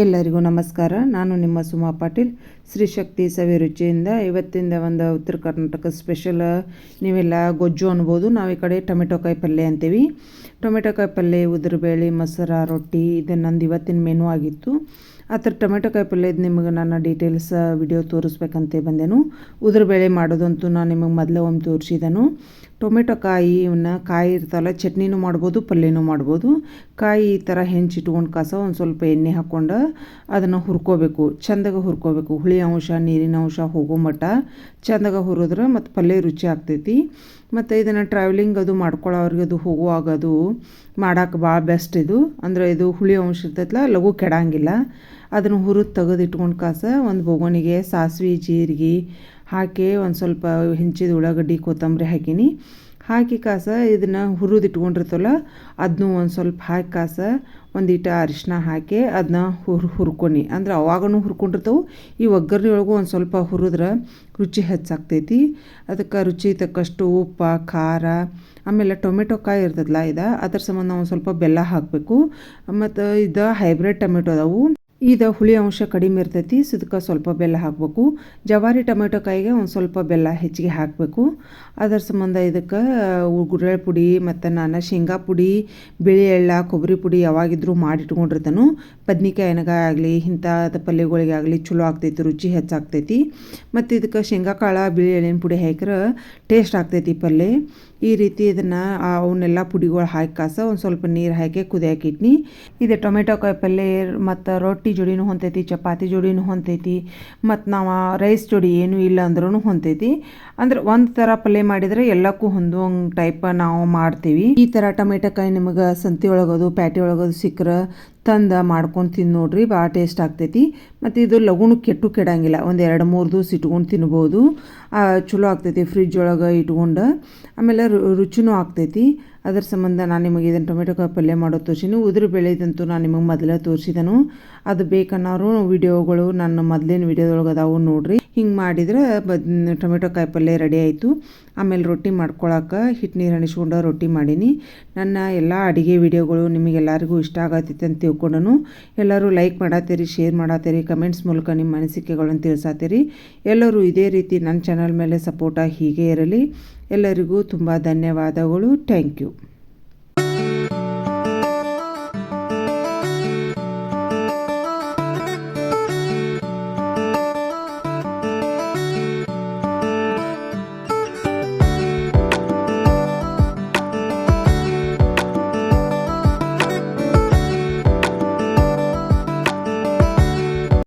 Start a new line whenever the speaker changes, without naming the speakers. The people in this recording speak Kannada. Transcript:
ಎಲ್ಲರಿಗೂ ನಮಸ್ಕಾರ. ನಾನು ನಿಮ್ಮ ಸುಮಾ ಪಾಟೀಲ್, ಶ್ರೀ ಶಕ್ತಿ ಸವಿರುಚಿಯಿಂದ. ಇವತ್ತಿಂದ ಒಂದು ಉತ್ತರ ಕರ್ನಾಟಕ ಸ್ಪೆಷಲ್, ನೀವೆಲ್ಲ ಗೊಜ್ಜು ಅನ್ಬೋದು, ನಾವು ಈ ಕಡೆ ಟೊಮೆಟೊ ಕಾಯಿ ಪಲ್ಯ ಅಂತೀವಿ. ಟೊಮೆಟೊ ಕಾಯಿ ಪಲ್ಯ, ಉದುರುಬೇಳೆ, ಮೊಸರು, ರೊಟ್ಟಿ, ಇದು ನಂದು ಇವತ್ತಿನ ಮೆನು ಆಗಿತ್ತು. ಆ ಥರ ಟೊಮೆಟೊ ಕಾಯಿ ಪಲ್ಯದ ನಿಮಗೆ ನಾನು ಡೀಟೇಲ್ಸ್ ವಿಡಿಯೋ ತೋರಿಸ್ಬೇಕಂತ ಬಂದೆನು. ಉದುರುಬೇಳೆ ಮಾಡೋದಂತೂ ನಾನು ನಿಮಗೆ ಮೊದಲೇ ಒಮ್ಮೆ ತೋರಿಸಿದನು. ಟೊಮೆಟೊ ಕಾಯಿ ಇರ್ತಲ್ಲ, ಚಟ್ನಿನೂ ಮಾಡ್ಬೋದು, ಪಲ್ಯನೂ ಮಾಡ್ಬೋದು. ಕಾಯಿ ಈ ಥರ ಹೆಂಚಿಟ್ಕೊಂಡು ಒಂದು ಸ್ವಲ್ಪ ಎಣ್ಣೆ ಹಾಕ್ಕೊಂಡು ಅದನ್ನು ಹುರ್ಕೋಬೇಕು, ಚೆಂದಾಗ ಹುರ್ಕೋಬೇಕು. ಹುಳಿ ಅಂಶ, ನೀರಿನ ಅಂಶ ಹೋಗೋ ಮಟ್ಟ ಚೆಂದಾಗ ಹುರಿದ್ರೆ ಮತ್ತು ಪಲ್ಯ ರುಚಿ ಆಗ್ತೈತಿ. ಮತ್ತು ಇದನ್ನು ಟ್ರಾವೆಲಿಂಗ್ ಅದು ಮಾಡ್ಕೊಳ್ಳೋವ್ರಿಗೆ ಅದು ಹೋಗುವಾಗ ಅದು ಮಾಡೋಕೆ ಭಾಳ ಬೆಸ್ಟ್. ಅಂದರೆ ಇದು ಹುಳಿ ಅಂಶ ಇರ್ತೈತಲ್ಲ, ಲಘು ಕೆಡಂಗಿಲ್ಲ. ಅದನ್ನು ಹುರಿದು ತೆಗೆದಿಟ್ಕೊಂಡು ಒಂದು ಬೊಗಣಿಗೆ ಸಾಸಿವೆ, ಜೀರಿಗೆ ಹಾಕಿ ಒಂದು ಸ್ವಲ್ಪ ಹೆಂಚಿದ ಉಳ್ಳಾಗಡ್ಡಿ, ಕೊತ್ತಂಬರಿ ಹಾಕಿ ಇದನ್ನು ಹುರಿದು ಇಟ್ಕೊಂಡಿರ್ತವಲ್ಲ ಅದನ್ನೂ ಒಂದು ಸ್ವಲ್ಪ ಹಾಕಿ ಒಂದಿಟ ಅರಿಶಿನ ಹಾಕಿ ಅದನ್ನ ಹುರ್ಕೊನಿ. ಅಂದ್ರೆ ಅವಾಗೂ ಹುರ್ಕೊಂಡಿರ್ತವೆ, ಈ ಒಗ್ಗರಣೆ ಒಳಗೂ ಒಂದು ಸ್ವಲ್ಪ ಹುರಿದ್ರೆ ರುಚಿ ಹೆಚ್ಚಾಗ್ತೈತಿ. ಅದಕ್ಕೆ ರುಚಿ ತಕ್ಕಷ್ಟು ಉಪ್ಪು, ಖಾರ, ಆಮೇಲೆ ಟೊಮೆಟೊ ಕಾಯಿ ಇರ್ತದಲ್ಲ ಅದ್ರ ಸಂಬಂಧ ನಾವು ಒಂದು ಸ್ವಲ್ಪ ಬೆಲ್ಲ ಹಾಕಬೇಕು. ಮತ್ತು ಇದು ಹೈಬ್ರಿಡ್ ಟೊಮೆಟೊ ಅದಾವು, ಇದು ಹುಳಿ ಅಂಶ ಕಡಿಮೆ ಇರ್ತೈತಿ, ಇದಕ್ಕೆ ಸ್ವಲ್ಪ ಬೆಲ್ಲ ಹಾಕಬೇಕು. ಜವಾರಿ ಟೊಮೆಟೊ ಕಾಯಿಗೆ ಒಂದು ಸ್ವಲ್ಪ ಬೆಲ್ಲ ಹೆಚ್ಚಿಗೆ ಹಾಕಬೇಕು. ಅದರ ಸಂಬಂಧ ಇದಕ್ಕೆ ಗುರೆಳ್ಳು ಪುಡಿ ಮತ್ತು ನಾನು ಶೇಂಗಾ ಪುಡಿ, ಬಿಳಿ ಎಳ್ಳು, ಕೊಬ್ಬರಿ ಪುಡಿ ಯಾವಾಗಿದ್ರೂ ಮಾಡಿಟ್ಕೊಂಡಿರ್ತಾನು. ಬದ್ನಿಕಾಯಿ ಎಣ್ಣೆಗಾಯಿ ಆಗಲಿ, ಇಂಥದ್ದು ಪಲ್ಯಗಳಿಗೆ ಆಗಲಿ ಚಲೋ ಆಗ್ತೈತಿ, ರುಚಿ ಹೆಚ್ಚಾಗ್ತೈತಿ. ಮತ್ತು ಇದಕ್ಕೆ ಶೇಂಗಾ ಕಾಳು, ಬಿಳಿ ಎಳ್ಳಿನ ಪುಡಿ ಹಾಕಿದ್ರೆ ಟೇಸ್ಟ್ ಆಗ್ತೈತಿ ಪಲ್ಯ. ಈ ರೀತಿ ಇದನ್ನು ಅವನ್ನೆಲ್ಲ ಪುಡಿಗಳು ಹಾಕಿ ಒಂದು ಸ್ವಲ್ಪ ನೀರು ಹಾಕಿ ಕುದಿಯಾಕೆ ಇಟ್ನಿ. ಇದು ಟೊಮೆಟೊ ಕಾಯಿ ಪಲ್ಯ ಮತ್ತು ರೊಟ್ಟಿ ಜೋಡಿನೂ ಹೊಂತೈತಿ, ಚಪಾತಿ ಜೋಡಿನೂ ಹೊಂತೈತಿ, ಮತ್ತು ನಾವು ರೈಸ್ ಜೋಡಿ ಏನೂ ಇಲ್ಲ ಅಂದ್ರೂ ಹೊಂತೈತಿ. ಅಂದ್ರೆ ಒಂದು ಥರ ಪಲ್ಯ ಮಾಡಿದರೆ ಎಲ್ಲಕ್ಕೂ ಹೊಂದುವಂಗೆ ಟೈಪ್ ನಾವು ಮಾಡ್ತೀವಿ. ಈ ಥರ ಟೊಮೆಟೊ ಕಾಯಿ ನಿಮಗೆ ಸಂತೆ ಒಳಗೋದು, ಪ್ಯಾಟಿ ಒಳಗೋದು ಸಿಕ್ಕರೆ ತಂದು ಮಾಡ್ಕೊಂಡು ತಿಂದು ನೋಡ್ರಿ, ಭಾಳ ಟೇಸ್ಟ್ ಆಗ್ತೈತಿ. ಮತ್ತು ಇದು ಲಘುನು ಕೆಡಂಗಿಲ್ಲ, ಒಂದು 2-3 ದಿವಸ ಇಟ್ಕೊಂಡು ತಿನ್ಬೋದು. ಚಲೋ ಆಗ್ತೈತಿ ಫ್ರಿಜ್ ಒಳಗೆ ಇಟ್ಕೊಂಡು. ಆಮೇಲೆ ರುಚಿನೂ ಆಗ್ತೈತಿ. ಅದ್ರ ಸಂಬಂಧ ನಾನು ನಿಮಗೆ ಇದನ್ನು ಟೊಮೆಟೊ ಕಾಯಿ ಪಲ್ಯ ಮಾಡೋದು ತೋರಿಸಿನಿ. ಉದುರು ಬೇಳೆದಂತೂ ನಾನು ನಿಮಗೆ ಮೊದಲೇ ತೋರಿಸಿದನು. ಅದು ಬೇಕನ್ನೋರು ವಿಡಿಯೋಗಳು ನನ್ನ ಮೊದಲಿನ ವಿಡಿಯೋದೊಳಗೆ ಅದಾವು ನೋಡ್ರಿ. ಹಿಂಗೆ ಮಾಡಿದ್ರೆ ಟೊಮೆಟೊ ಕಾಯಿ ಪಲ್ಯ ರೆಡಿ ಆಯಿತು. ಆಮೇಲೆ ರೊಟ್ಟಿ ಮಾಡ್ಕೊಳಕ್ಕೆ ಹಿಟ್ಟು ನೀರು ಹಣಿಸ್ಕೊಂಡು ರೊಟ್ಟಿ ಮಾಡೀನಿ. ನನ್ನ ಎಲ್ಲ ಅಡುಗೆ ವಿಡಿಯೋಗಳು ನಿಮಗೆಲ್ಲರಿಗೂ ಇಷ್ಟ ಆಗತ್ತೈತೆ ಅಂತ ತಿಳ್ಕೊಂಡನು. ಎಲ್ಲರೂ ಲೈಕ್ ಮಾಡತ್ತೀರಿ, ಶೇರ್ ಮಾಡತ್ತೀರಿ, ಕಮೆಂಟ್ಸ್ ಮೂಲಕ ನಿಮ್ಮ ಅನಿಸಿಕೆಗಳನ್ನು ತಿಳಿಸತ್ತೀರಿ. ಎಲ್ಲರೂ ಇದೇ ರೀತಿ ನನ್ನ ಚಾನಲ್ ಮೇಲೆ ಸಪೋರ್ಟಾಗಿ ಹೀಗೆ ಇರಲಿ. ಎಲ್ಲರಿಗೂ ತುಂಬ ಧನ್ಯವಾದಗಳು. Thank you.